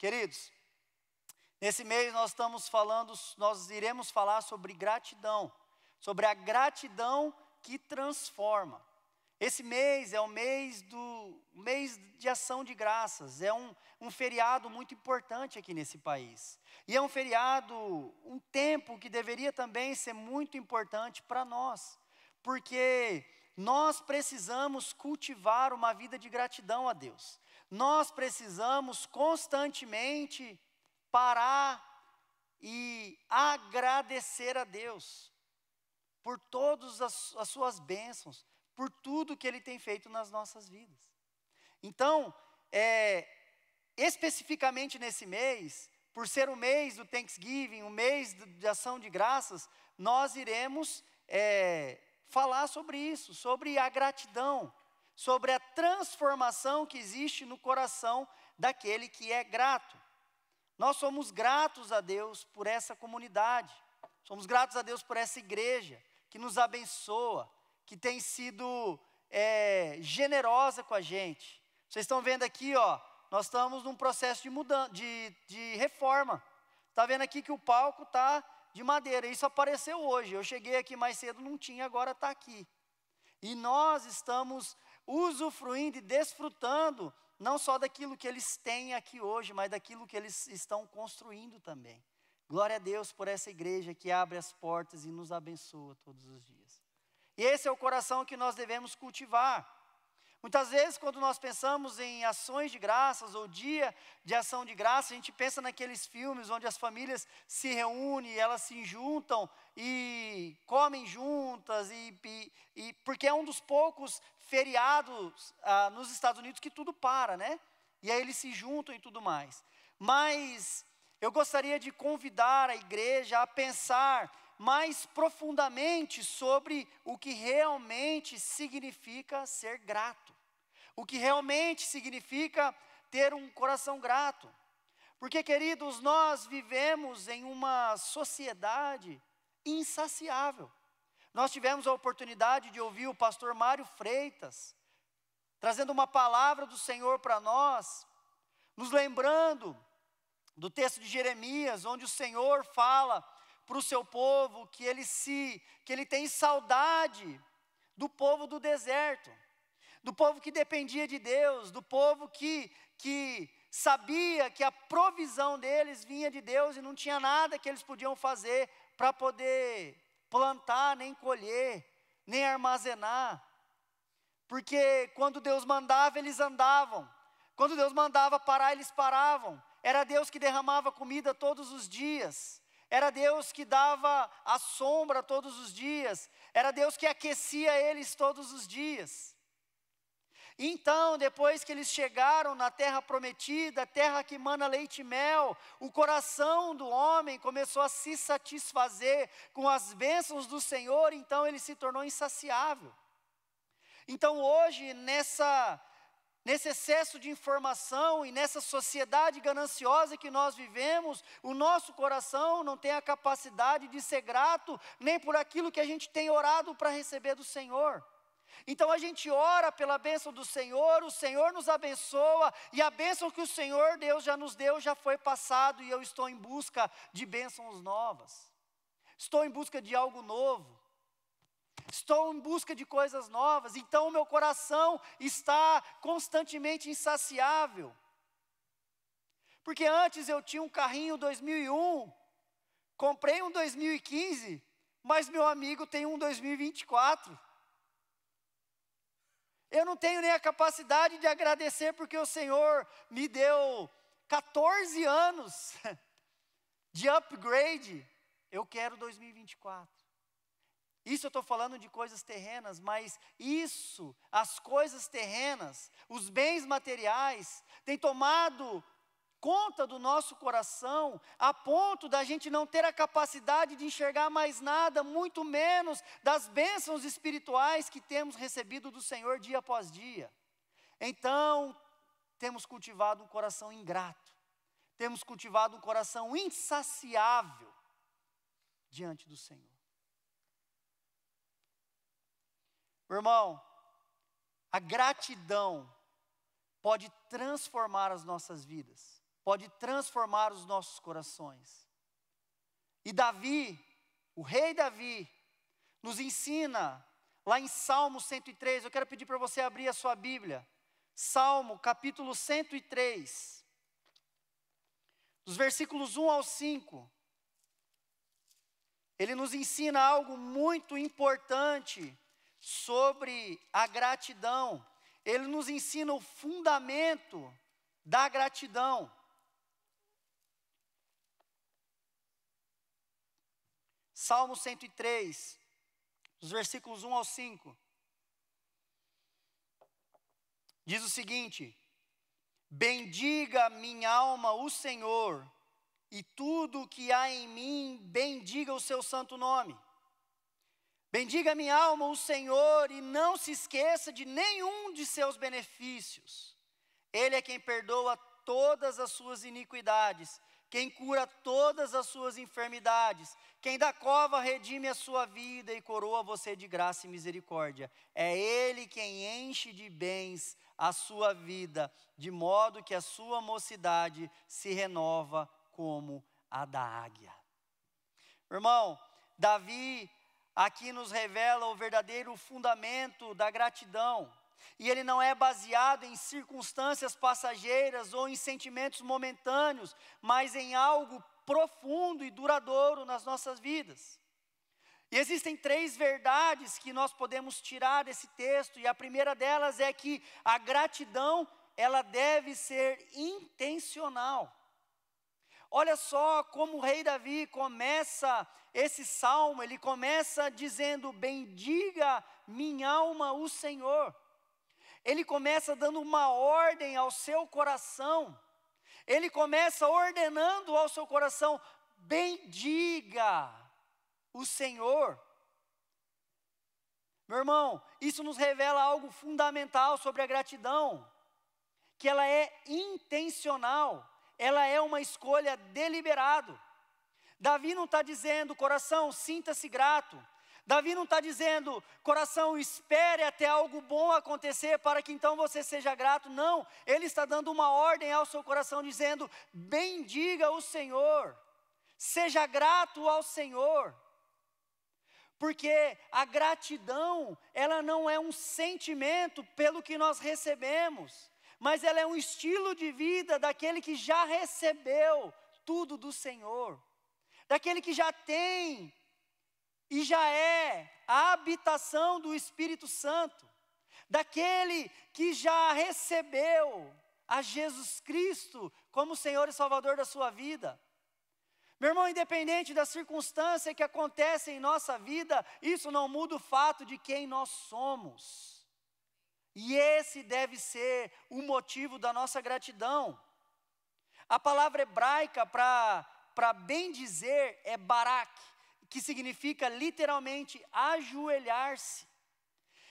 Queridos, nesse mês nós iremos falar sobre gratidão, sobre a gratidão que transforma. Esse mês é o mês de ação de graças, é um feriado muito importante aqui nesse país. E é um feriado, um tempo que deveria também ser muito importante para nós, porque nós precisamos cultivar uma vida de gratidão a Deus. Nós precisamos constantemente parar e agradecer a Deus por todas as suas bênçãos, por tudo que Ele tem feito nas nossas vidas. Então, especificamente nesse mês, por ser o mês do Thanksgiving, o mês de ação de graças, nós iremos falar sobre isso, sobre a gratidão, sobre a transformação que existe no coração daquele que é grato. Nós somos gratos a Deus por essa comunidade, somos gratos a Deus por essa igreja que nos abençoa, que tem sido generosa com a gente. Vocês estão vendo aqui, ó, nós estamos num processo de reforma. Está vendo aqui que o palco está de madeira, isso apareceu hoje. Eu cheguei aqui mais cedo, não tinha, agora está aqui. E nós estamos usufruindo e desfrutando, não só daquilo que eles têm aqui hoje, mas daquilo que eles estão construindo também. Glória a Deus por essa igreja que abre as portas e nos abençoa todos os dias. E esse é o coração que nós devemos cultivar. Muitas vezes, quando nós pensamos em ações de graças ou dia de ação de graças, a gente pensa naqueles filmes onde as famílias se reúnem, elas se juntam e comem juntas, porque é um dos poucos feriados nos Estados Unidos que tudo para, né? E aí eles se juntam e tudo mais. Mas eu gostaria de convidar a igreja a pensar mais profundamente sobre o que realmente significa ser grato. O que realmente significa ter um coração grato. Porque, queridos, nós vivemos em uma sociedade insaciável. Nós tivemos a oportunidade de ouvir o pastor Mário Freitas, trazendo uma palavra do Senhor para nós, nos lembrando do texto de Jeremias, onde o Senhor fala para o seu povo que ele tem saudade do povo do deserto, do povo que dependia de Deus, do povo que sabia que a provisão deles vinha de Deus e não tinha nada que eles podiam fazer para poder plantar, nem colher, nem armazenar. Porque quando Deus mandava, eles andavam. Quando Deus mandava parar, eles paravam. Era Deus que derramava comida todos os dias. Era Deus que dava a sombra todos os dias. Era Deus que aquecia eles todos os dias. Então, depois que eles chegaram na terra prometida, terra que mana leite e mel, o coração do homem começou a se satisfazer com as bênçãos do Senhor, então ele se tornou insaciável. Então hoje, nesse excesso de informação e nessa sociedade gananciosa que nós vivemos, o nosso coração não tem a capacidade de ser grato nem por aquilo que a gente tem orado para receber do Senhor. Então a gente ora pela bênção do Senhor, o Senhor nos abençoa, e a bênção que o Senhor Deus já nos deu já foi passado, e eu estou em busca de bênçãos novas. Estou em busca de algo novo. Estou em busca de coisas novas, então o meu coração está constantemente insaciável. Porque antes eu tinha um carrinho 2001, comprei um 2015, mas meu amigo tem um 2024. Eu não tenho nem a capacidade de agradecer porque o Senhor me deu 14 anos de upgrade. Eu quero 2024. Isso eu estou falando de coisas terrenas, mas isso, as coisas terrenas, os bens materiais, têm tomado conta do nosso coração, a ponto da gente não ter a capacidade de enxergar mais nada, muito menos das bênçãos espirituais que temos recebido do Senhor dia após dia. Então, temos cultivado um coração ingrato, temos cultivado um coração insaciável diante do Senhor. Irmão, a gratidão pode transformar as nossas vidas. pode transformar os nossos corações. E Davi, o rei Davi, nos ensina, lá em Salmo 103, eu quero pedir para você abrir a sua Bíblia, Salmo capítulo 103, dos versículos 1 ao 5, ele nos ensina algo muito importante sobre a gratidão. Ele nos ensina o fundamento da gratidão. Salmo 103, os versículos 1 ao 5. Diz o seguinte: bendiga minha alma o Senhor, e tudo o que há em mim, bendiga o seu santo nome. Bendiga minha alma o Senhor, e não se esqueça de nenhum de seus benefícios. Ele é quem perdoa todas as suas iniquidades, quem cura todas as suas enfermidades, quem da cova redime a sua vida e coroa você de graça e misericórdia. É Ele quem enche de bens a sua vida, de modo que a sua mocidade se renova como a da águia. Irmão, Davi aqui nos revela o verdadeiro fundamento da gratidão. E ele não é baseado em circunstâncias passageiras ou em sentimentos momentâneos, mas em algo profundo e duradouro nas nossas vidas. E existem 3 verdades que nós podemos tirar desse texto, e a primeira delas é que a gratidão, ela deve ser intencional. Olha só como o rei Davi começa esse salmo, ele começa dizendo: bendiga minha alma o Senhor. Ele começa dando uma ordem ao seu coração. Ele começa ordenando ao seu coração: bendiga o Senhor. Meu irmão, isso nos revela algo fundamental sobre a gratidão, que ela é intencional, ela é uma escolha deliberada. Davi não está dizendo: coração, sinta-se grato. Davi não está dizendo: coração, espere até algo bom acontecer para que então você seja grato. Não, ele está dando uma ordem ao seu coração dizendo: bendiga o Senhor, seja grato ao Senhor. Porque a gratidão, ela não é um sentimento pelo que nós recebemos, mas ela é um estilo de vida daquele que já recebeu tudo do Senhor, daquele que já tem e já é a habitação do Espírito Santo, daquele que já recebeu a Jesus Cristo como Senhor e Salvador da sua vida. Meu irmão, independente da circunstância que acontece em nossa vida, isso não muda o fato de quem nós somos. E esse deve ser o motivo da nossa gratidão. A palavra hebraica para bem dizer é barak, que significa literalmente ajoelhar-se.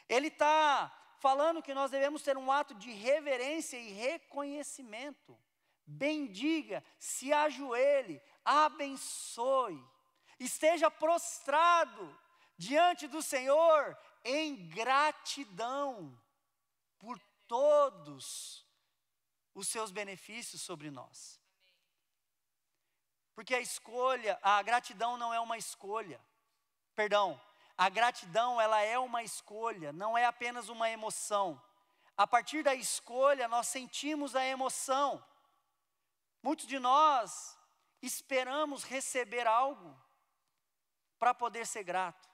Ele está falando que nós devemos ter um ato de reverência e reconhecimento. Bendiga, se ajoelhe, abençoe, esteja prostrado diante do Senhor em gratidão por todos os seus benefícios sobre nós. Porque a gratidão não é uma escolha. A gratidão, ela é uma escolha, não é apenas uma emoção. A partir da escolha, nós sentimos a emoção. Muitos de nós esperamos receber algo para poder ser grato.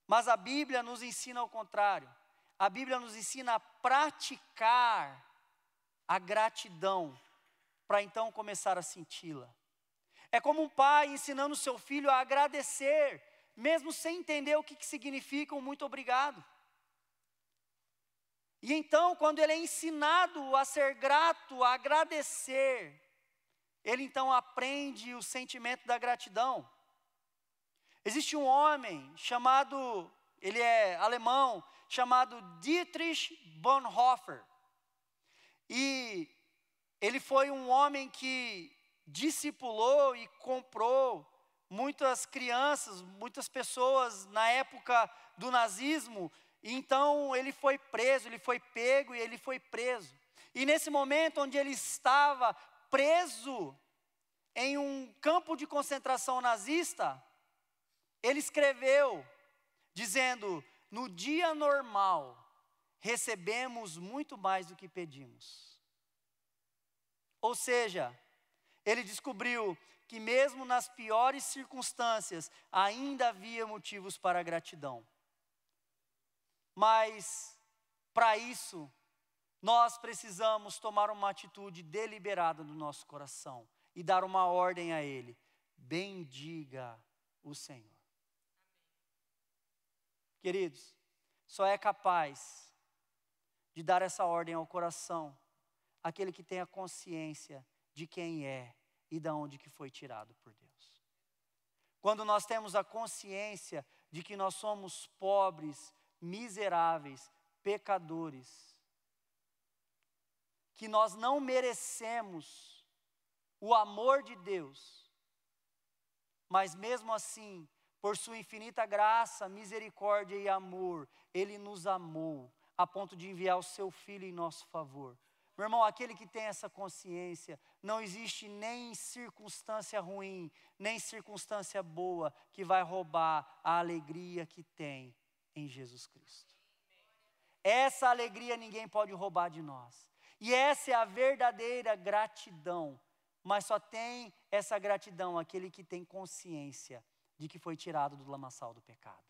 Mas a Bíblia nos ensina ao contrário. A Bíblia nos ensina a praticar a gratidão, para então começar a senti-la. É como um pai ensinando o seu filho a agradecer, mesmo sem entender o que significa um muito obrigado. E então, quando ele é ensinado a ser grato, a agradecer, ele então aprende o sentimento da gratidão. Existe um homem chamado, ele é alemão, chamado Dietrich Bonhoeffer. E ele foi um homem que discipulou e comprou muitas crianças, muitas pessoas na época do nazismo. Então ele foi preso, ele foi pego e ele foi preso. E nesse momento onde ele estava preso em um campo de concentração nazista, ele escreveu, dizendo: no dia normal, recebemos muito mais do que pedimos. Ou seja, ele descobriu que mesmo nas piores circunstâncias, ainda havia motivos para gratidão. Mas, para isso, nós precisamos tomar uma atitude deliberada no nosso coração e dar uma ordem a Ele: bendiga o Senhor. Queridos, só é capaz de dar essa ordem ao coração aquele que tem a consciência de quem é e de onde que foi tirado por Deus. Quando nós temos a consciência de que nós somos pobres, miseráveis, pecadores, que nós não merecemos o amor de Deus, mas mesmo assim, por sua infinita graça, misericórdia e amor, Ele nos amou, a ponto de enviar o seu Filho em nosso favor. Meu irmão, aquele que tem essa consciência, não existe nem circunstância ruim, nem circunstância boa, que vai roubar a alegria que tem em Jesus Cristo. Essa alegria ninguém pode roubar de nós. E essa é a verdadeira gratidão. Mas só tem essa gratidão aquele que tem consciência de que foi tirado do lamaçal do pecado.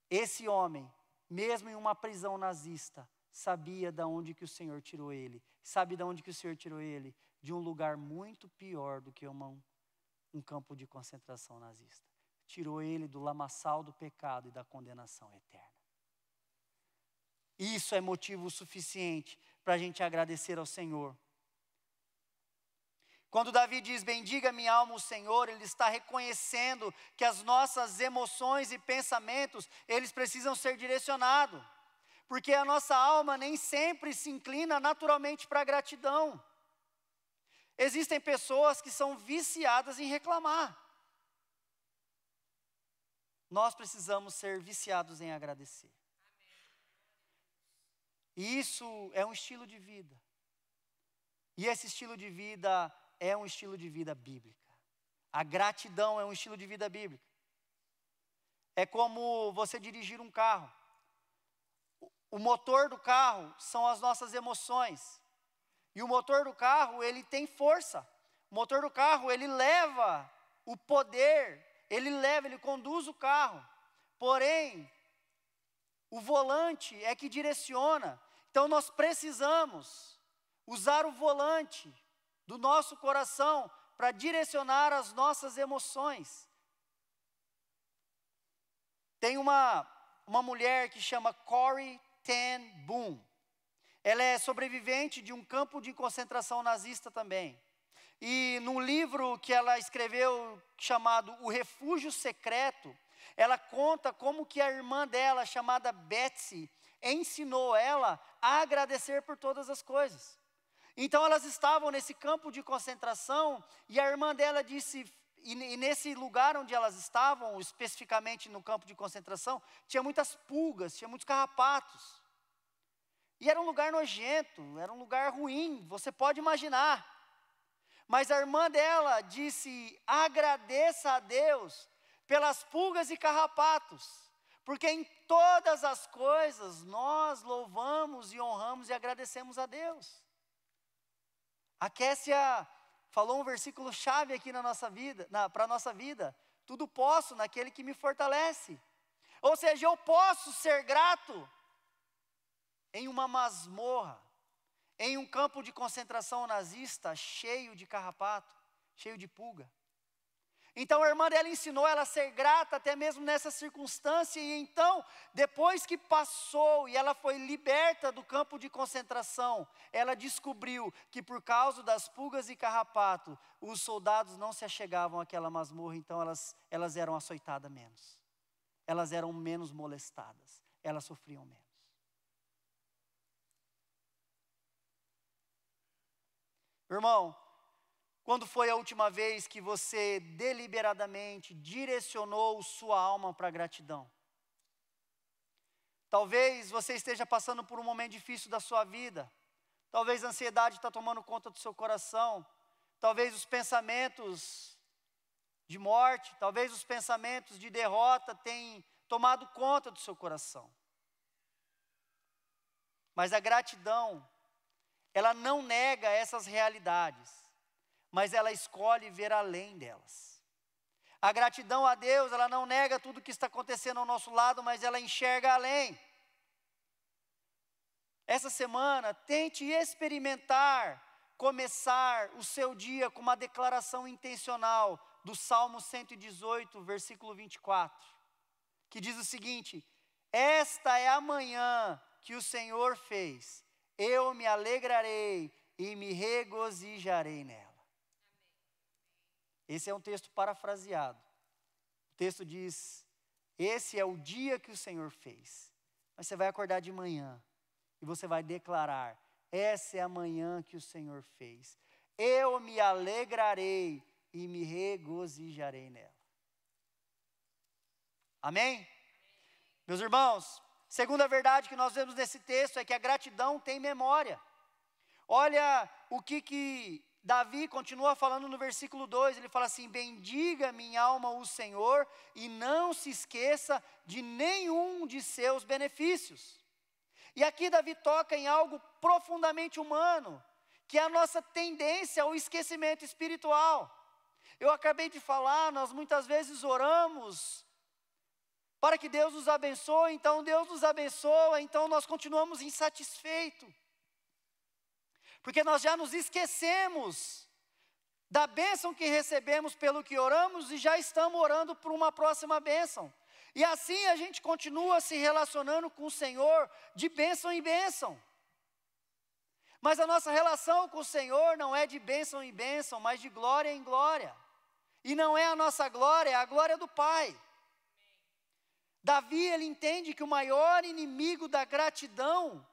Esse homem, mesmo em uma prisão nazista, sabia de onde que o Senhor tirou ele. Sabe de onde que o Senhor tirou ele? De um lugar muito pior do que um campo de concentração nazista. Tirou ele do lamaçal do pecado e da condenação eterna. Isso é motivo suficiente para a gente agradecer ao Senhor. Quando Davi diz: bendiga minha alma o Senhor, ele está reconhecendo que as nossas emoções e pensamentos, eles precisam ser direcionados. Porque a nossa alma nem sempre se inclina naturalmente para a gratidão. Existem pessoas que são viciadas em reclamar. Nós precisamos ser viciados em agradecer. E isso é um estilo de vida. E esse estilo de vida é um estilo de vida bíblica. A gratidão é um estilo de vida bíblica. É como você dirigir um carro. O motor do carro são as nossas emoções. E o motor do carro, ele tem força. O motor do carro, ele leva o poder, ele conduz o carro. Porém, o volante é que direciona. Então nós precisamos usar o volante do nosso coração para direcionar as nossas emoções. Tem uma mulher que chama Corrie ten Boom. Ela é sobrevivente de um campo de concentração nazista também. E num livro que ela escreveu chamado O Refúgio Secreto, ela conta como que a irmã dela, chamada Betsy, ensinou ela a agradecer por todas as coisas. Então elas estavam nesse campo de concentração e a irmã dela disse, e nesse lugar onde elas estavam, especificamente no campo de concentração, tinha muitas pulgas, tinha muitos carrapatos. E era um lugar nojento, era um lugar ruim, você pode imaginar. Mas a irmã dela disse: agradeça a Deus pelas pulgas e carrapatos, porque em todas as coisas nós louvamos e honramos e agradecemos a Deus. A Kessia falou um versículo chave aqui na nossa vida, para a nossa vida: tudo posso naquele que me fortalece. Ou seja, eu posso ser grato em uma masmorra, em um campo de concentração nazista cheio de carrapato, cheio de pulga. Então a irmã dela ensinou ela a ser grata até mesmo nessa circunstância. E então, depois que passou e ela foi liberta do campo de concentração, ela descobriu que por causa das pulgas e carrapato, os soldados não se achegavam àquela masmorra. Então elas eram açoitadas menos, elas eram menos molestadas, elas sofriam menos. Irmão, quando foi a última vez que você deliberadamente direcionou sua alma para a gratidão? Talvez você esteja passando por um momento difícil da sua vida. Talvez a ansiedade está tomando conta do seu coração. Talvez os pensamentos de morte, talvez os pensamentos de derrota tenham tomado conta do seu coração. Mas a gratidão, ela não nega essas realidades, mas ela escolhe ver além delas. A gratidão a Deus, ela não nega tudo o que está acontecendo ao nosso lado, mas ela enxerga além. Essa semana, tente experimentar, começar o seu dia com uma declaração intencional do Salmo 118, versículo 24, que diz o seguinte: esta é a manhã que o Senhor fez, eu me alegrarei e me regozijarei nela. Esse é um texto parafraseado. O texto diz: esse é o dia que o Senhor fez. Mas você vai acordar de manhã e você vai declarar: essa é a manhã que o Senhor fez. Eu me alegrarei e me regozijarei nela. Amém? Meus irmãos, segunda verdade que nós vemos nesse texto é que a gratidão tem memória. Olha o que Davi continua falando no versículo 2, ele fala assim: bendiga minha alma o Senhor e não se esqueça de nenhum de seus benefícios. E aqui Davi toca em algo profundamente humano, que é a nossa tendência ao esquecimento espiritual. Eu acabei de falar, nós muitas vezes oramos para que Deus nos abençoe, então Deus nos abençoa, então nós continuamos insatisfeitos. Porque nós já nos esquecemos da bênção que recebemos pelo que oramos e já estamos orando por uma próxima bênção. E assim a gente continua se relacionando com o Senhor de bênção em bênção. Mas a nossa relação com o Senhor não é de bênção em bênção, mas de glória em glória. E não é a nossa glória, é a glória do Pai. Davi, ele entende que o maior inimigo da gratidão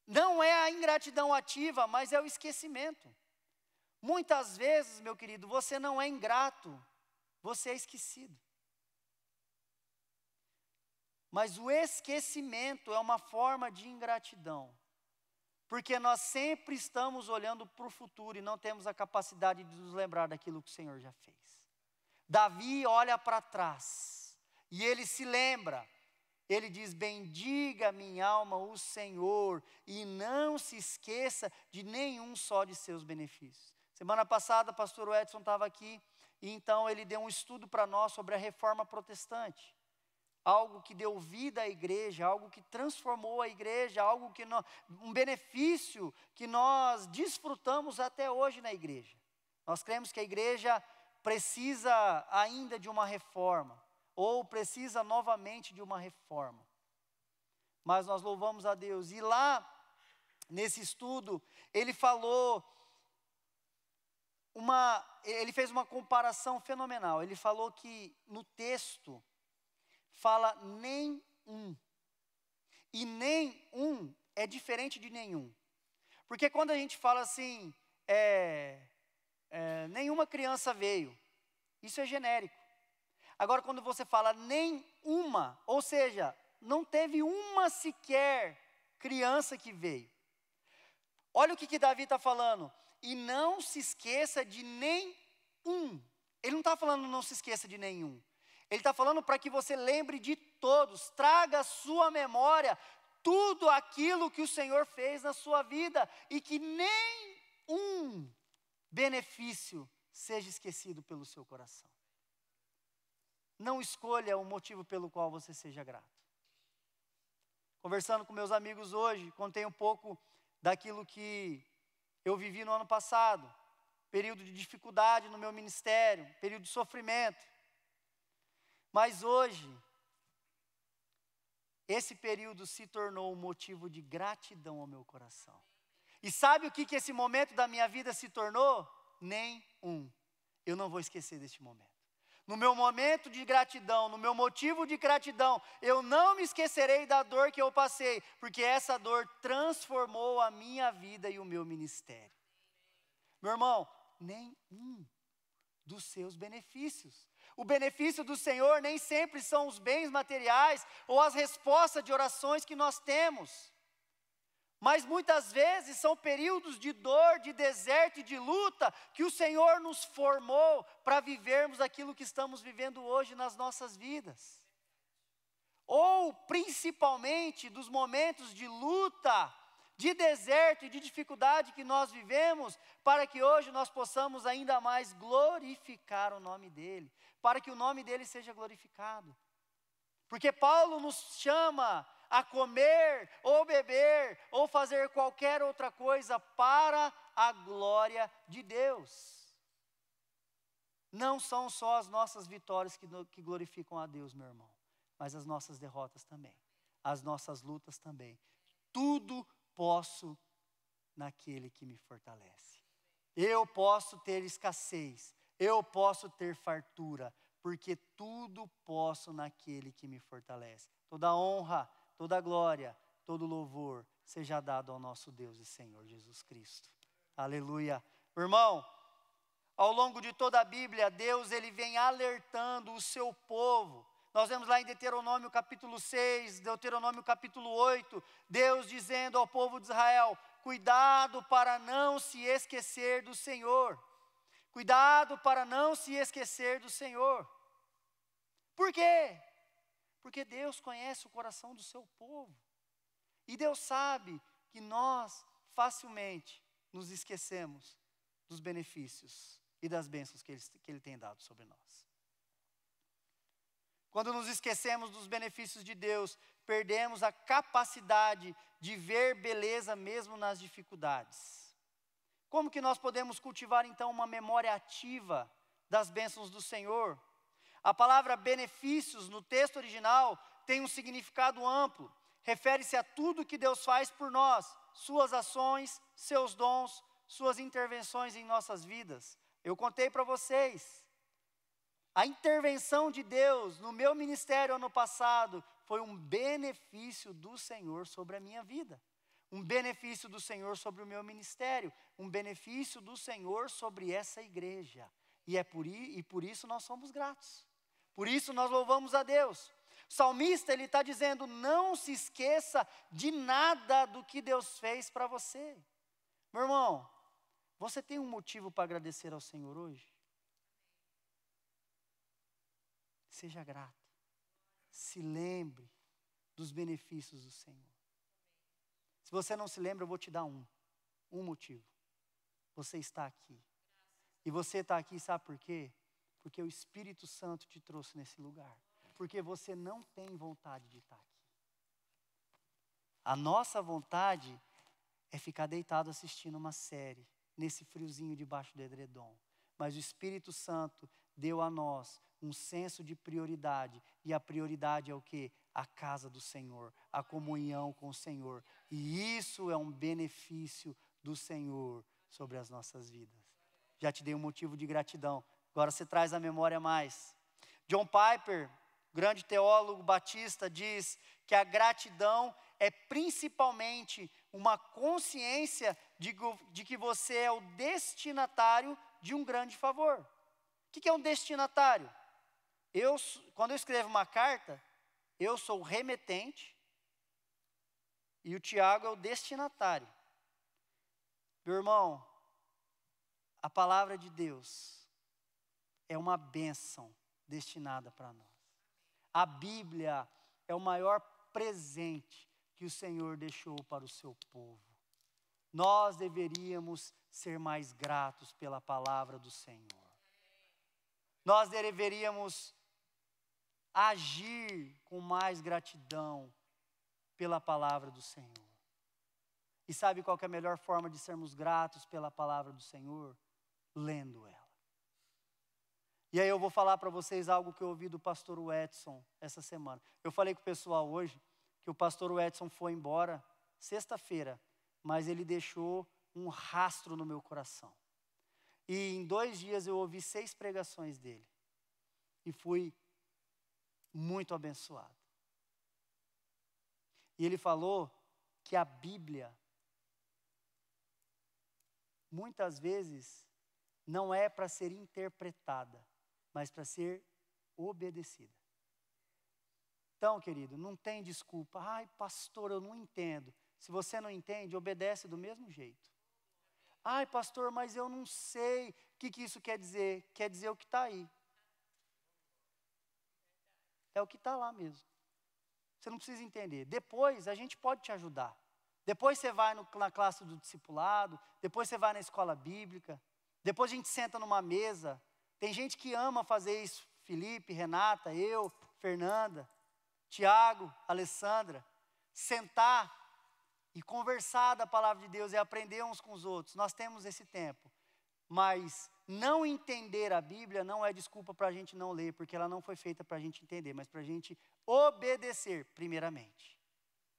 não é a ingratidão ativa, mas é o esquecimento. Muitas vezes, meu querido, você não é ingrato, você é esquecido. Mas o esquecimento é uma forma de ingratidão, porque nós sempre estamos olhando para o futuro e não temos a capacidade de nos lembrar daquilo que o Senhor já fez. Davi olha para trás e ele se lembra. Ele diz: bendiga minha alma o Senhor e não se esqueça de nenhum só de seus benefícios. Semana passada o pastor Edson estava aqui e então ele deu um estudo para nós sobre a reforma protestante. Algo que deu vida à igreja, algo que transformou a igreja, algo que um benefício que nós desfrutamos até hoje na igreja. Nós cremos que a igreja precisa ainda de uma reforma, ou precisa novamente de uma reforma. Mas nós louvamos a Deus. E lá, nesse estudo, ele falou ele fez uma comparação fenomenal. Ele falou que no texto fala nenhum. E nenhum é diferente de nenhum. Porque quando a gente fala assim, nenhuma criança veio, isso é genérico. Agora, quando você fala nenhuma, ou seja, não teve uma sequer criança que veio. Olha o que Davi está falando. E não se esqueça de nenhum. Ele não está falando não se esqueça de nenhum. Ele está falando para que você lembre de todos. Traga à sua memória tudo aquilo que o Senhor fez na sua vida. E que nenhum benefício seja esquecido pelo seu coração. Não escolha o motivo pelo qual você seja grato. Conversando com meus amigos hoje, contei um pouco daquilo que eu vivi no ano passado. Período de dificuldade no meu ministério, período de sofrimento. Mas hoje, esse período se tornou um motivo de gratidão ao meu coração. E sabe o que esse momento da minha vida se tornou? Nenhum. Eu não vou esquecer deste momento. No meu momento de gratidão, no meu motivo de gratidão, eu não me esquecerei da dor que eu passei, porque essa dor transformou a minha vida e o meu ministério. Meu irmão, nenhum dos seus benefícios. O benefício do Senhor nem sempre são os bens materiais ou as respostas de orações que nós temos. Mas muitas vezes são períodos de dor, de deserto e de luta que o Senhor nos formou para vivermos aquilo que estamos vivendo hoje nas nossas vidas. Ou principalmente dos momentos de luta, de deserto e de dificuldade que nós vivemos, para que hoje nós possamos ainda mais glorificar o nome dEle, para que o nome dEle seja glorificado. Porque Paulo nos chama a comer, ou beber, ou fazer qualquer outra coisa para a glória de Deus. Não são só as nossas vitórias que glorificam a Deus, meu irmão, mas as nossas derrotas também, as nossas lutas também. Tudo posso naquele que me fortalece. Eu posso ter escassez, eu posso ter fartura, porque tudo posso naquele que me fortalece. Toda honra, toda glória, todo louvor seja dado ao nosso Deus e Senhor Jesus Cristo. Aleluia. Irmão, ao longo de toda a Bíblia, Deus ele vem alertando o seu povo. Nós vemos lá em Deuteronômio capítulo 6, Deuteronômio capítulo 8, Deus dizendo ao povo de Israel: cuidado para não se esquecer do Senhor. Cuidado para não se esquecer do Senhor. Por quê? Porque Deus conhece o coração do seu povo. E Deus sabe que nós facilmente nos esquecemos dos benefícios e das bênçãos que Ele tem dado sobre nós. Quando nos esquecemos dos benefícios de Deus, perdemos a capacidade de ver beleza mesmo nas dificuldades. Como que nós podemos cultivar então uma memória ativa das bênçãos do Senhor? A palavra benefícios no texto original tem um significado amplo. Refere-se a tudo que Deus faz por nós, suas ações, seus dons, suas intervenções em nossas vidas. Eu contei para vocês, a intervenção de Deus no meu ministério ano passado foi um benefício do Senhor sobre a minha vida. Um benefício do Senhor sobre o meu ministério, um benefício do Senhor sobre essa igreja. E por isso nós somos gratos. Por isso nós louvamos a Deus. O salmista ele está dizendo: não se esqueça de nada do que Deus fez para você. Meu irmão, você tem um motivo para agradecer ao Senhor hoje? Seja grato. Se lembre dos benefícios do Senhor. Se você não se lembra, eu vou te dar um motivo. Você está aqui. E você está aqui, sabe por quê? Porque o Espírito Santo te trouxe nesse lugar. Porque você não tem vontade de estar aqui. A nossa vontade é ficar deitado assistindo uma série, nesse friozinho debaixo do edredom. Mas o Espírito Santo deu a nós um senso de prioridade. E a prioridade é o quê? A casa do Senhor, a comunhão com o Senhor. E isso é um benefício do Senhor sobre as nossas vidas. Já te dei um motivo de gratidão. Agora você traz à memória mais. John Piper, grande teólogo batista, diz que a gratidão é principalmente uma consciência de que você é o destinatário de um grande favor. O que é um destinatário? Quando eu escrevo uma carta, eu sou o remetente e o Tiago é o destinatário. Meu irmão, a palavra de Deus é uma bênção destinada para nós. A Bíblia é o maior presente que o Senhor deixou para o seu povo. Nós deveríamos ser mais gratos pela palavra do Senhor. Nós deveríamos agir com mais gratidão pela palavra do Senhor. E sabe qual que é a melhor forma de sermos gratos pela palavra do Senhor? Lendo ela. E aí eu vou falar para vocês algo que eu ouvi do pastor Edson essa semana. Eu falei com o pessoal hoje que o pastor Edson foi embora sexta-feira, mas ele deixou um rastro no meu coração. E em 2 dias eu ouvi 6 pregações dele. E fui muito abençoado. E ele falou que a Bíblia, muitas vezes, não é para ser interpretada, mas para ser obedecida. Então, querido, não tem desculpa. Ai, pastor, eu não entendo. Se você não entende, obedece do mesmo jeito. Ai, pastor, mas eu não sei o que isso quer dizer. Quer dizer o que está aí. É o que está lá mesmo. Você não precisa entender. Depois a gente pode te ajudar. Depois você vai na classe do discipulado. Depois você vai na escola bíblica. Depois a gente senta numa mesa. Tem gente que ama fazer isso. Felipe, Renata, eu, Fernanda, Tiago, Alessandra. Sentar e conversar da palavra de Deus e aprender uns com os outros. Nós temos esse tempo. Mas não entender a Bíblia não é desculpa para a gente não ler, porque ela não foi feita para a gente entender, mas para a gente obedecer primeiramente.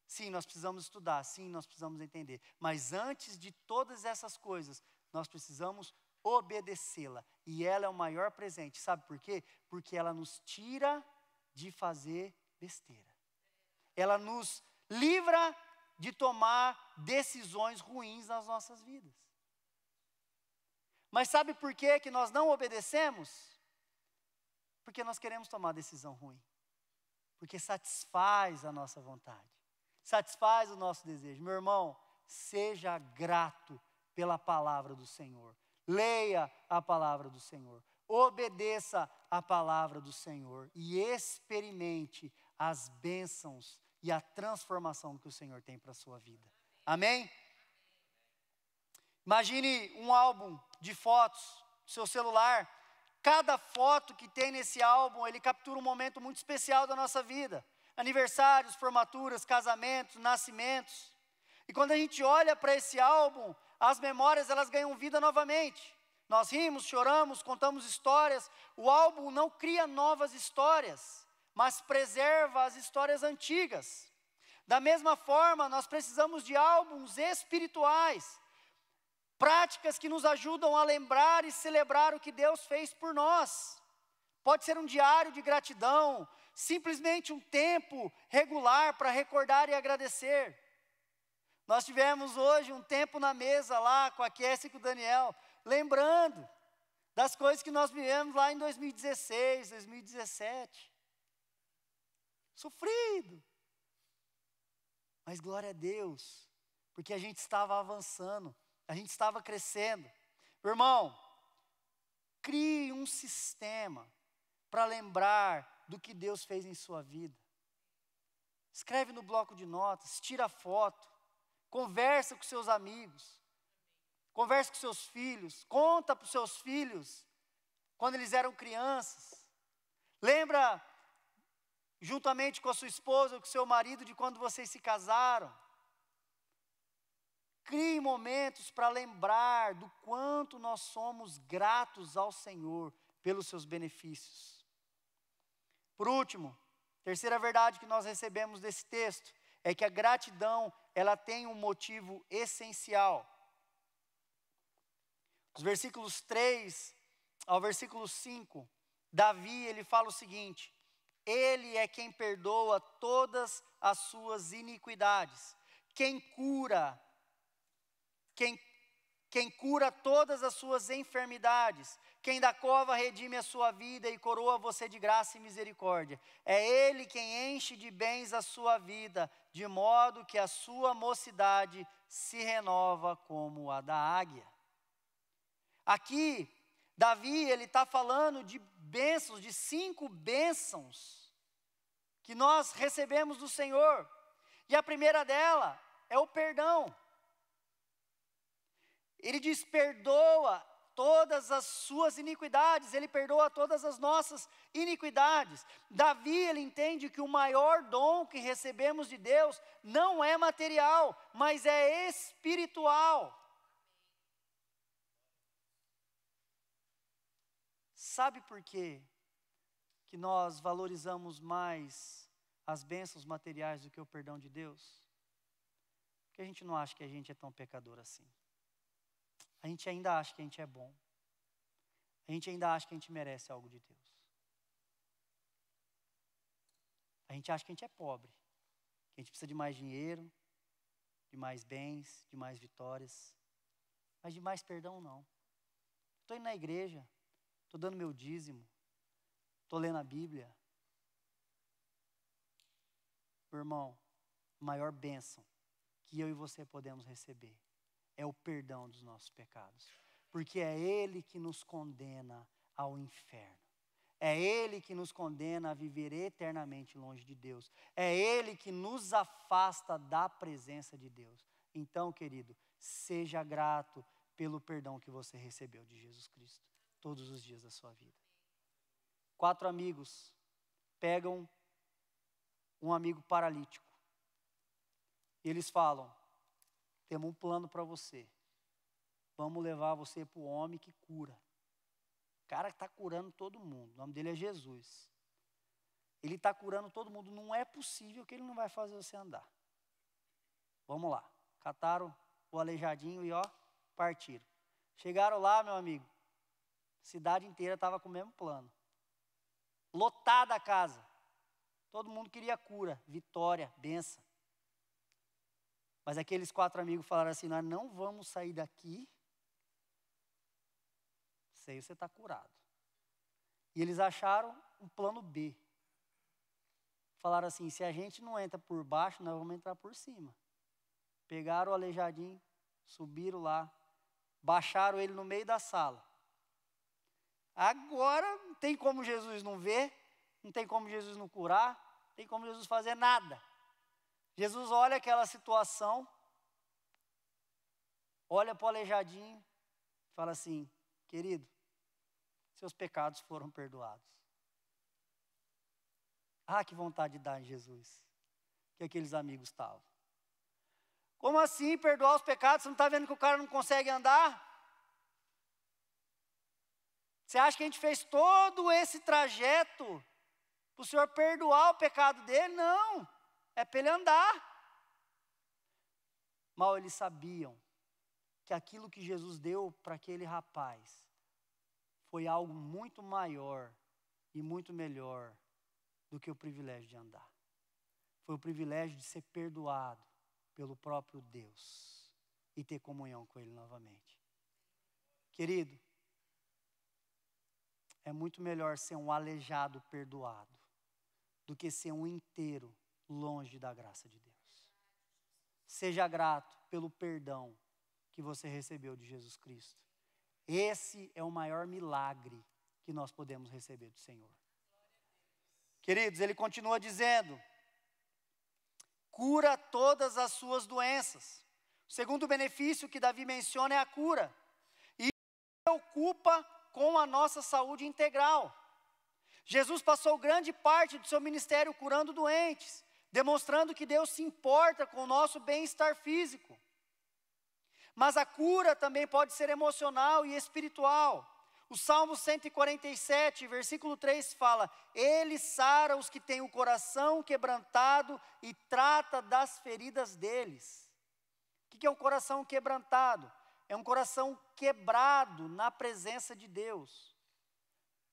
Sim, nós precisamos estudar, sim, nós precisamos entender. Mas antes de todas essas coisas, nós precisamos obedecê-la. E ela é o maior presente. Sabe por quê? Porque ela nos tira de fazer besteira. Ela nos livra de tomar decisões ruins nas nossas vidas. Mas sabe por que nós não obedecemos? Porque nós queremos tomar decisão ruim. Porque satisfaz a nossa vontade. Satisfaz o nosso desejo. Meu irmão, seja grato pela palavra do Senhor. Leia a palavra do Senhor. Obedeça a palavra do Senhor. E experimente as bênçãos e a transformação que o Senhor tem para a sua vida. Amém? Imagine um álbum de fotos do seu celular. Cada foto que tem nesse álbum, ele captura um momento muito especial da nossa vida. Aniversários, formaturas, casamentos, nascimentos. E quando a gente olha para esse álbum, as memórias elas ganham vida novamente. Nós rimos, choramos, contamos histórias. O álbum não cria novas histórias, mas preserva as histórias antigas. Da mesma forma, nós precisamos de álbuns espirituais, práticas que nos ajudam a lembrar e celebrar o que Deus fez por nós. Pode ser um diário de gratidão, simplesmente um tempo regular para recordar e agradecer. Nós tivemos hoje um tempo na mesa lá com a Kessia e com o Daniel, lembrando das coisas que nós vivemos lá em 2016, 2017. Sofrido. Mas glória a Deus, porque a gente estava avançando, a gente estava crescendo. Meu irmão, crie um sistema para lembrar do que Deus fez em sua vida. Escreve no bloco de notas, tira foto, conversa com seus amigos, conversa com seus filhos, conta para os seus filhos quando eles eram crianças. Lembra juntamente com a sua esposa ou com o seu marido de quando vocês se casaram. Crie momentos para lembrar do quanto nós somos gratos ao Senhor pelos seus benefícios. Por último, terceira verdade que nós recebemos desse texto é que a gratidão, ela tem um motivo essencial. Os versículos 3 ao versículo 5, Davi, ele fala o seguinte: Ele é quem perdoa todas as suas iniquidades, quem cura todas as suas enfermidades, quem da cova redime a sua vida e coroa você de graça e misericórdia. É Ele quem enche de bens a sua vida, de modo que a sua mocidade se renova como a da águia. Aqui, Davi, ele está falando de bênçãos, de 5 bênçãos que nós recebemos do Senhor. E a primeira dela é o perdão. Ele diz, perdoa todas as suas iniquidades, Ele perdoa todas as nossas iniquidades. Davi, ele entende que o maior dom que recebemos de Deus não é material, mas é espiritual. Sabe por quê que nós valorizamos mais as bênçãos materiais do que o perdão de Deus? Porque a gente não acha que a gente é tão pecador assim. A gente ainda acha que a gente é bom. A gente ainda acha que a gente merece algo de Deus. A gente acha que a gente é pobre. Que a gente precisa de mais dinheiro, de mais bens, de mais vitórias. Mas de mais perdão, não. Estou indo na igreja, estou dando meu dízimo, estou lendo a Bíblia. Meu irmão, a maior bênção que eu e você podemos receber. É o perdão dos nossos pecados. Porque é Ele que nos condena ao inferno. É Ele que nos condena a viver eternamente longe de Deus. É Ele que nos afasta da presença de Deus. Então, querido, seja grato pelo perdão que você recebeu de Jesus Cristo, todos os dias da sua vida. 4 amigos pegam um amigo paralítico. E eles falam: temos um plano para você. Vamos levar você para o homem que cura. O cara que está curando todo mundo. O nome dele é Jesus. Ele está curando todo mundo. Não é possível que ele não vai fazer você andar. Vamos lá. Cataram o aleijadinho e partiram. Chegaram lá, meu amigo. A cidade inteira estava com o mesmo plano. Lotada a casa. Todo mundo queria cura, vitória, bênção. Mas aqueles 4 amigos falaram assim: nós não vamos sair daqui sem você estar curado. E eles acharam um plano B. Falaram assim: se a gente não entra por baixo, nós vamos entrar por cima. Pegaram o aleijadinho, subiram lá, baixaram ele no meio da sala. Agora não tem como Jesus não ver, não tem como Jesus não curar, não tem como Jesus fazer nada. Jesus olha aquela situação, olha para o aleijadinho, fala assim: querido, seus pecados foram perdoados. Ah, que vontade de dar em Jesus, que aqueles amigos estavam. Como assim perdoar os pecados? Você não está vendo que o cara não consegue andar? Você acha que a gente fez todo esse trajeto para o Senhor perdoar o pecado dele? Não, é para ele andar. Mal eles sabiam que aquilo que Jesus deu para aquele rapaz foi algo muito maior e muito melhor do que o privilégio de andar. Foi o privilégio de ser perdoado pelo próprio Deus e ter comunhão com Ele novamente. Querido, é muito melhor ser um aleijado perdoado do que ser um inteiro longe da graça de Deus. Seja grato pelo perdão que você recebeu de Jesus Cristo. Esse é o maior milagre que nós podemos receber do Senhor. Queridos, ele continua dizendo: cura todas as suas doenças. O segundo benefício que Davi menciona é a cura. E isso se preocupa com a nossa saúde integral. Jesus passou grande parte do seu ministério curando doentes, demonstrando que Deus se importa com o nosso bem-estar físico. Mas a cura também pode ser emocional e espiritual. O Salmo 147, versículo 3 fala: Ele sara os que têm o coração quebrantado e trata das feridas deles. O que é um coração quebrantado? É um coração quebrado na presença de Deus.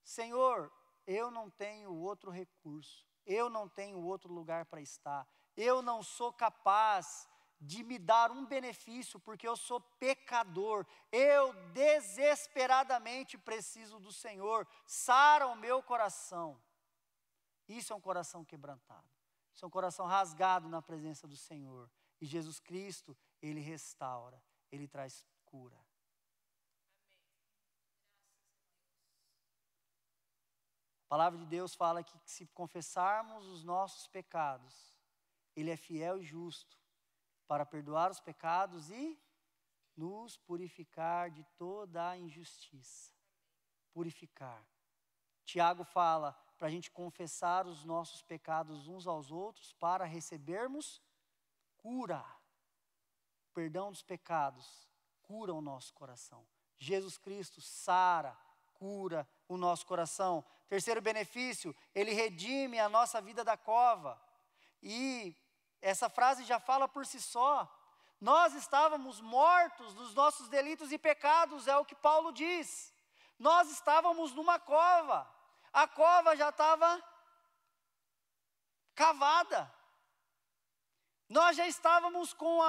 Senhor, eu não tenho outro recurso, eu não tenho outro lugar para estar, eu não sou capaz de me dar um benefício, porque eu sou pecador, eu desesperadamente preciso do Senhor, sara o meu coração. Isso é um coração quebrantado, isso é um coração rasgado na presença do Senhor, e Jesus Cristo, Ele restaura, Ele traz cura. A palavra de Deus fala que se confessarmos os nossos pecados, Ele é fiel e justo para perdoar os pecados e nos purificar de toda a injustiça. Purificar. Tiago fala para a gente confessar os nossos pecados uns aos outros para recebermos cura. O perdão dos pecados cura o nosso coração. Jesus Cristo sara, cura o nosso coração. Terceiro benefício, Ele redime a nossa vida da cova. E essa frase já fala por si só. Nós estávamos mortos nos nossos delitos e pecados, é o que Paulo diz. Nós estávamos numa cova. A cova já estava cavada. Nós já estávamos com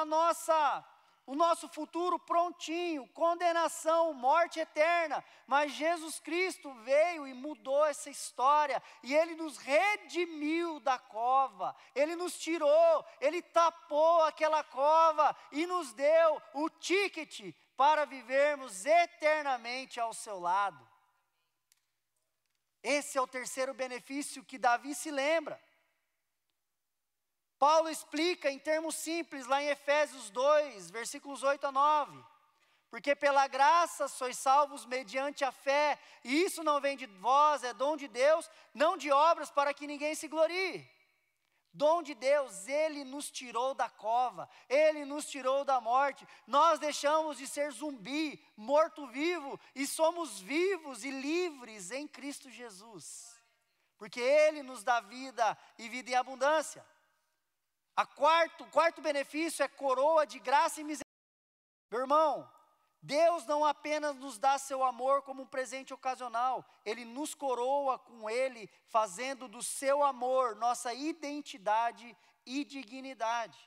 o nosso futuro prontinho, condenação, morte eterna. Mas Jesus Cristo veio e mudou essa história, e Ele nos redimiu da cova, Ele nos tirou, Ele tapou aquela cova e nos deu o ticket para vivermos eternamente ao seu lado. Esse é o terceiro benefício que Davi se lembra. Paulo explica em termos simples lá em Efésios 2, versículos 8 a 9. Porque pela graça sois salvos mediante a fé, e isso não vem de vós, é dom de Deus, não de obras para que ninguém se glorie. Dom de Deus, Ele nos tirou da cova, Ele nos tirou da morte. Nós deixamos de ser zumbi, morto-vivo, e somos vivos e livres em Cristo Jesus. Porque Ele nos dá vida e vida em abundância. O quarto benefício é coroa de graça e misericórdia. Meu irmão, Deus não apenas nos dá seu amor como um presente ocasional, Ele nos coroa com Ele, fazendo do seu amor nossa identidade e dignidade.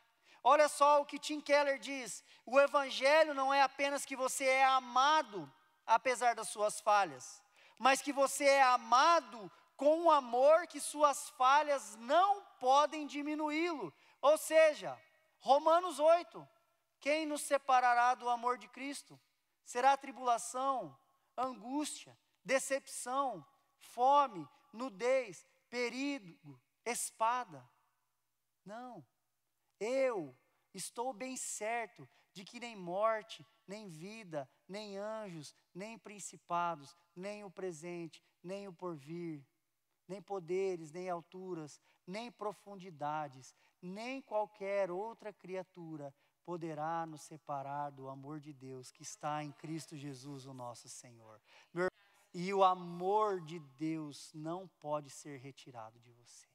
Olha só o que Tim Keller diz: o Evangelho não é apenas que você é amado, apesar das suas falhas, mas que você é amado com um amor que suas falhas não podem diminuí-lo. Ou seja, Romanos 8, quem nos separará do amor de Cristo? Será tribulação, angústia, decepção, fome, nudez, perigo, espada? Não, eu estou bem certo de que nem morte, nem vida, nem anjos, nem principados, nem o presente, nem o porvir, nem poderes, nem alturas, nem profundidades, nem qualquer outra criatura poderá nos separar do amor de Deus que está em Cristo Jesus, o nosso Senhor. E o amor de Deus não pode ser retirado de você.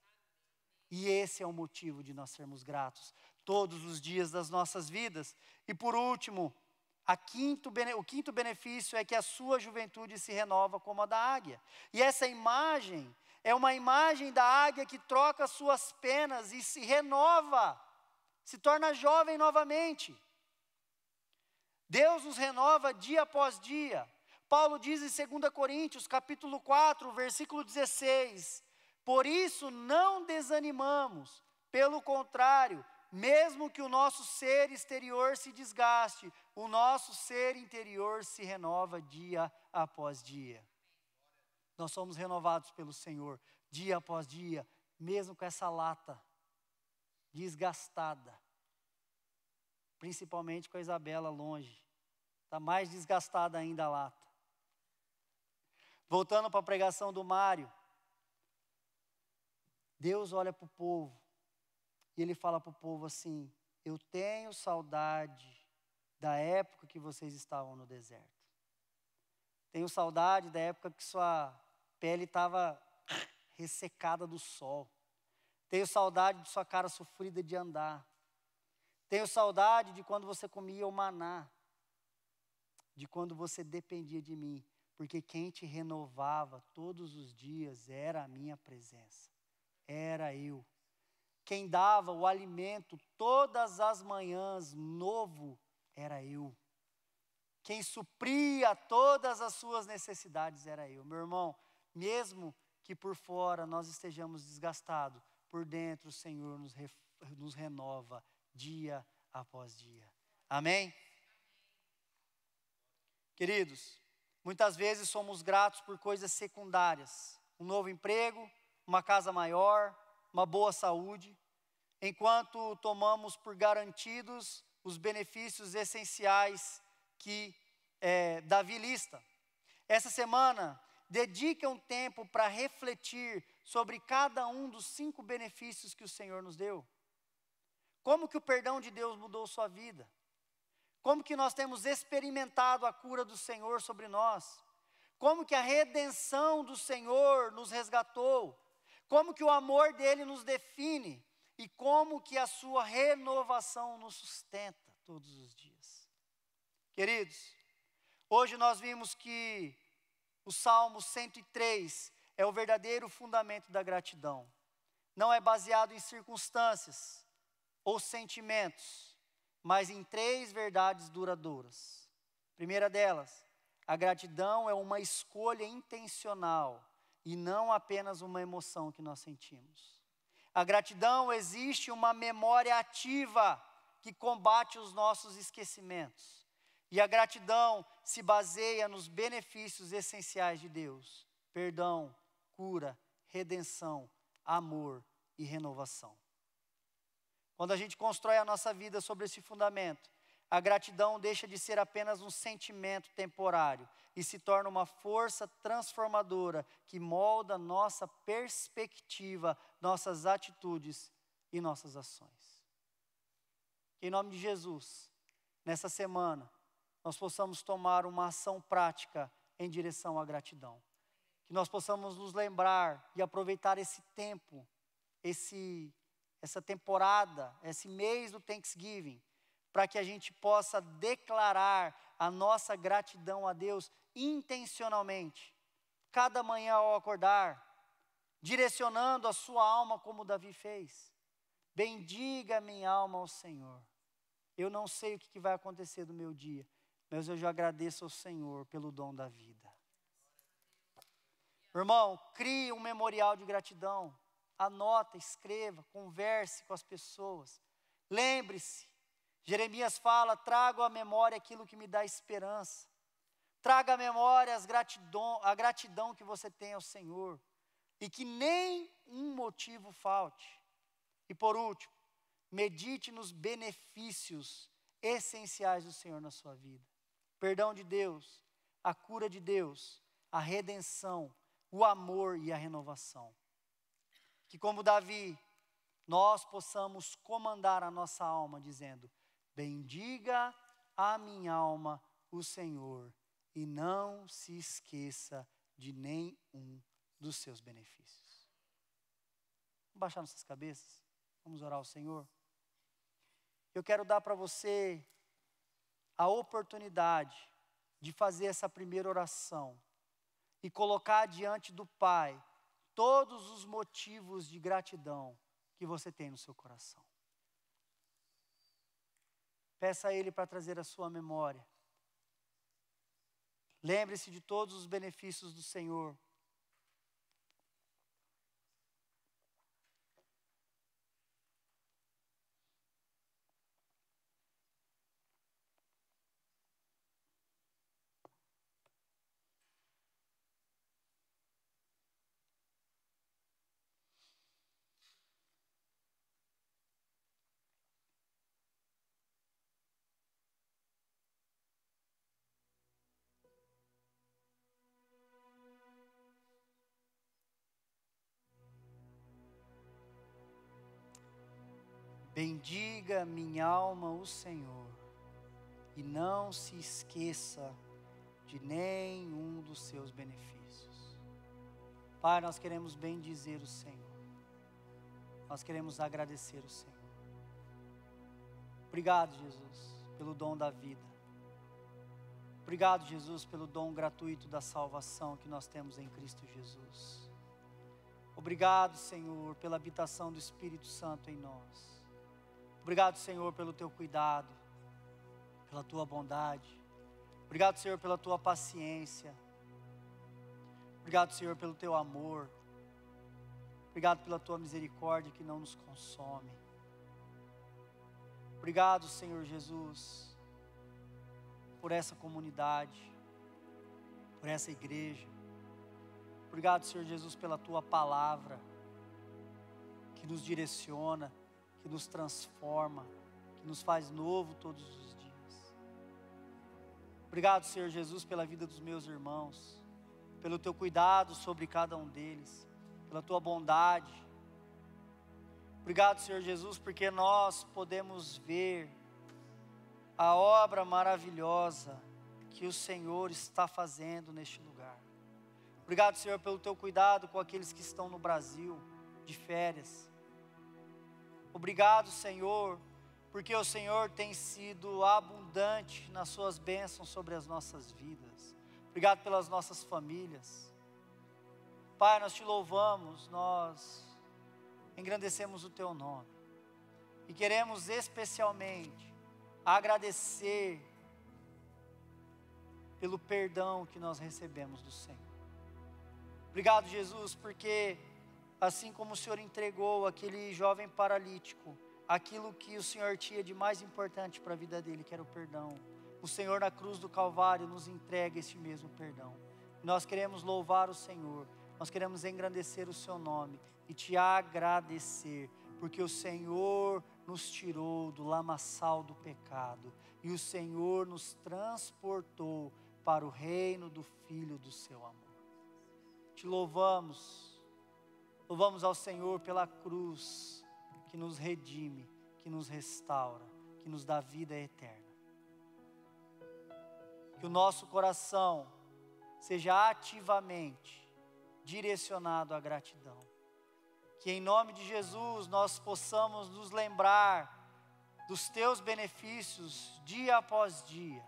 E esse é o motivo de nós sermos gratos todos os dias das nossas vidas. E por último, o quinto benefício é que a sua juventude se renova como a da águia. E essa imagem é uma imagem da águia que troca suas penas e se renova, se torna jovem novamente. Deus nos renova dia após dia. Paulo diz em 2 Coríntios, capítulo 4, versículo 16, por isso não desanimamos, pelo contrário, mesmo que o nosso ser exterior se desgaste, o nosso ser interior se renova dia após dia. Nós somos renovados pelo Senhor, dia após dia, mesmo com essa lata desgastada. Principalmente com a Isabela longe. Está mais desgastada ainda a lata. Voltando para a pregação do Mário. Deus olha para o povo e Ele fala para o povo assim: eu tenho saudade da época que vocês estavam no deserto. Tenho saudade da época que sua pele estava ressecada do sol. Tenho saudade de sua cara sofrida de andar. Tenho saudade de quando você comia o maná. De quando você dependia de mim. Porque quem te renovava todos os dias era a minha presença. Era eu. Quem dava o alimento todas as manhãs novo era eu. Quem supria todas as suas necessidades era eu. Meu irmão, mesmo que por fora nós estejamos desgastados, por dentro o Senhor nos renova dia após dia. Amém? Queridos, muitas vezes somos gratos por coisas secundárias. Um novo emprego, uma casa maior, uma boa saúde, enquanto tomamos por garantidos os benefícios essenciais que Davi lista. Essa semana, dedique um tempo para refletir sobre cada um dos 5 benefícios que o Senhor nos deu. Como que o perdão de Deus mudou sua vida? Como que nós temos experimentado a cura do Senhor sobre nós? Como que a redenção do Senhor nos resgatou? Como que o amor dele nos define? E como que a sua renovação nos sustenta todos os dias? Queridos, hoje nós vimos que o Salmo 103 é o verdadeiro fundamento da gratidão. Não é baseado em circunstâncias ou sentimentos, mas em 3 verdades duradouras. Primeira delas, a gratidão é uma escolha intencional e não apenas uma emoção que nós sentimos. A gratidão existe uma memória ativa que combate os nossos esquecimentos. E a gratidão se baseia nos benefícios essenciais de Deus: perdão, cura, redenção, amor e renovação. Quando a gente constrói a nossa vida sobre esse fundamento, a gratidão deixa de ser apenas um sentimento temporário e se torna uma força transformadora que molda nossa perspectiva, nossas atitudes e nossas ações. Que em nome de Jesus, nessa semana, nós possamos tomar uma ação prática em direção à gratidão. Que nós possamos nos lembrar e aproveitar esse tempo, essa temporada, esse mês do Thanksgiving, para que a gente possa declarar a nossa gratidão a Deus intencionalmente, cada manhã ao acordar, direcionando a sua alma como Davi fez. Bendiga minha alma ao Senhor. Eu não sei o que vai acontecer no meu dia, mas eu já agradeço ao Senhor pelo dom da vida. Irmão, crie um memorial de gratidão. Anota, escreva, converse com as pessoas. Lembre-se, Jeremias fala: trago à memória aquilo que me dá esperança. Traga à memória a gratidão que você tem ao Senhor. E que nem um motivo falte. E por último, medite nos benefícios essenciais do Senhor na sua vida. Perdão de Deus, a cura de Deus, a redenção, o amor e a renovação. Que como Davi, nós possamos comandar a nossa alma dizendo: bendiga a minha alma o Senhor e não se esqueça de nenhum dos seus benefícios. Vamos baixar nossas cabeças, vamos orar ao Senhor. Eu quero dar para você a oportunidade de fazer essa primeira oração e colocar diante do Pai todos os motivos de gratidão que você tem no seu coração. Peça a Ele para trazer a sua memória. Lembre-se de todos os benefícios do Senhor. Bendiga minha alma o Senhor e não se esqueça de nenhum dos seus benefícios. Pai, nós queremos bendizer o Senhor. Nós queremos agradecer o Senhor. Obrigado, Jesus, pelo dom da vida. Obrigado, Jesus, pelo dom gratuito da salvação que nós temos em Cristo Jesus. Obrigado, Senhor, pela habitação do Espírito Santo em nós. Obrigado, Senhor, pelo teu cuidado, pela tua bondade. Obrigado, Senhor, pela tua paciência. Obrigado, Senhor, pelo teu amor. Obrigado pela tua misericórdia que não nos consome. Obrigado, Senhor Jesus, por essa comunidade, por essa igreja. Obrigado, Senhor Jesus, pela tua palavra que nos direciona, que nos transforma, que nos faz novo todos os dias. Obrigado, Senhor Jesus, pela vida dos meus irmãos, pelo teu cuidado sobre cada um deles, pela tua bondade. Obrigado, Senhor Jesus, porque nós podemos ver a obra maravilhosa que o Senhor está fazendo neste lugar. Obrigado, Senhor, pelo teu cuidado com aqueles que estão no Brasil, de férias. Obrigado, Senhor, porque o Senhor tem sido abundante nas suas bênçãos sobre as nossas vidas. Obrigado pelas nossas famílias. Pai, nós te louvamos, nós engrandecemos o teu nome. E queremos especialmente agradecer pelo perdão que nós recebemos do Senhor. Obrigado, Jesus, porque assim como o Senhor entregou aquele jovem paralítico, aquilo que o Senhor tinha de mais importante para a vida dele, que era o perdão, o Senhor na cruz do Calvário nos entrega esse mesmo perdão. Nós queremos louvar o Senhor, nós queremos engrandecer o seu nome e te agradecer, porque o Senhor nos tirou do lamaçal do pecado e o Senhor nos transportou para o reino do Filho do seu amor. Te louvamos ao Senhor pela cruz que nos redime, que nos restaura, que nos dá vida eterna. Que o nosso coração seja ativamente direcionado à gratidão. Que em nome de Jesus nós possamos nos lembrar dos teus benefícios dia após dia.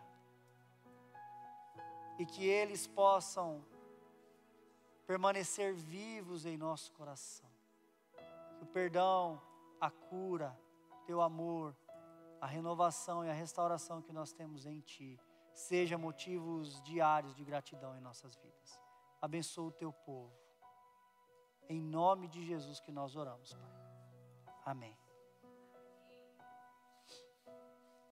E que eles possam permanecer vivos em nosso coração. Que o perdão, a cura, o teu amor, a renovação e a restauração que nós temos em Ti, seja motivos diários de gratidão em nossas vidas. Abençoa o teu povo. Em nome de Jesus que nós oramos, Pai. Amém.